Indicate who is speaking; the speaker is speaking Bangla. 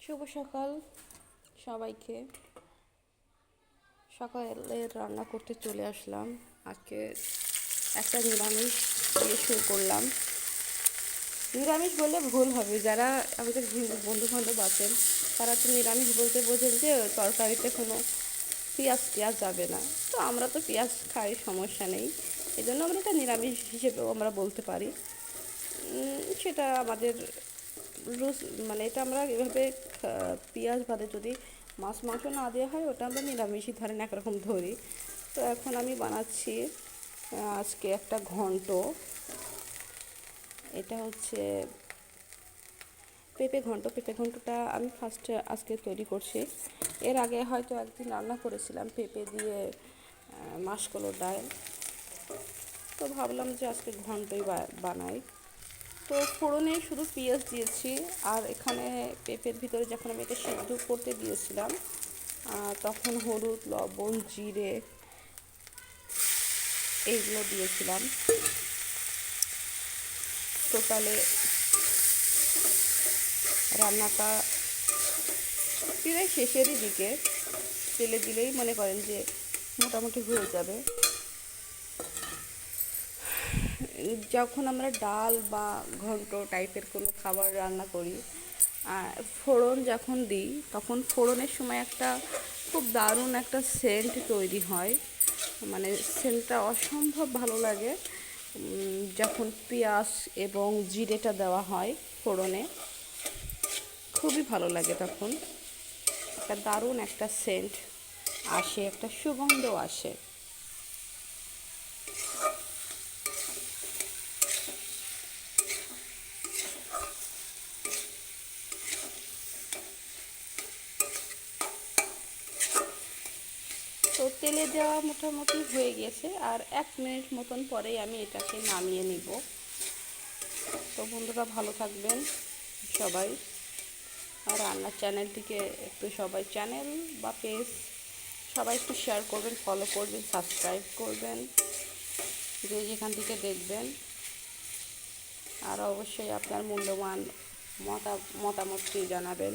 Speaker 1: শুভ সকাল সবাইকে। সকালে রান্না করতে চলে আসলাম। আজকে একটা নিরামিষ দিয়ে শুরু করলাম। নিরামিষ বললে ভুল হবে, যারা আমাদের বন্ধু বান্ধব আছেন তারা তো নিরামিষ বলতে বোঝেন যে তরকারিতে কোনো পেঁয়াজ টেয়াজ যাবে না। তো আমরা তো পেঁয়াজ খাই, সমস্যা নেই, এই জন্য আমরা এটা নিরামিষ হিসেবেও আমরা বলতে পারি। সেটা আমাদের রুচ, মানে এটা আমরা এভাবে পেঁয়াজ বাদে যদি মাছ মাংস না দেওয়া হয় ওটা আমরা নিরামিষই ধরেন একরকম ধরি। তো এখন আমি বানাচ্ছি আজকে একটা ঘন্ট। এটা হচ্ছে পেঁপে ঘন্টটা আমি ফার্স্টে আজকে তৈরি করছি। এর আগে হয়তো একদিন রান্না করেছিলাম পেঁপে দিয়ে মাসকলাইর ডাল। তো ভাবলাম যে আজকে ঘন্টই বানাই। তো ফোড়নে শুধু পেঁয়াজ দিয়েছি, আর এখানে পেঁপের ভিতরে যখন আমি এটা সিদ্ধ করতে দিয়েছিলাম তখন হলুদ, লবণ, জিরে এইগুলো দিয়েছিলাম। টোটালে রান্নাটা প্রায় শেষেরই দিকে, তেলে দিলেই মনে করেন যে মোটামুটি হয়ে যাবে। যখন আমরা ডাল বা ঘন্ট টাইপের কোনো খাবার রান্না করি, ফোড়ন যখন দিই তখন ফোড়নের সময় একটা খুব দারুণ একটা সেন্ট তৈরি হয়, মানে সেন্টটা অসম্ভব ভালো লাগে। যখন পেঁয়াজ এবং জিরেটা দেওয়া হয় ফোড়নে, খুবই ভালো লাগে, তখন একটা দারুণ একটা সেন্ট আসে, একটা সুগন্ধ আসে। তো তেলে দেওয়া মোটামুটি হয়ে গেছে, আর 1 মিনিট মতন পরেই আমি এটাকে নামিয়ে নিব। তো বন্ধুরা ভালো থাকবেন সবাই, আর রান্নার চ্যানেলটিকে একটু সবাই, চ্যানেল বা পেজ সবাই একটু শেয়ার করবেন, ফলো করবেন, সাবস্ক্রাইব করবেন যে যেখান থেকে দেখবেন। আর অবশ্যই আপনার মূল্যবান মতামতটি জানাবেন।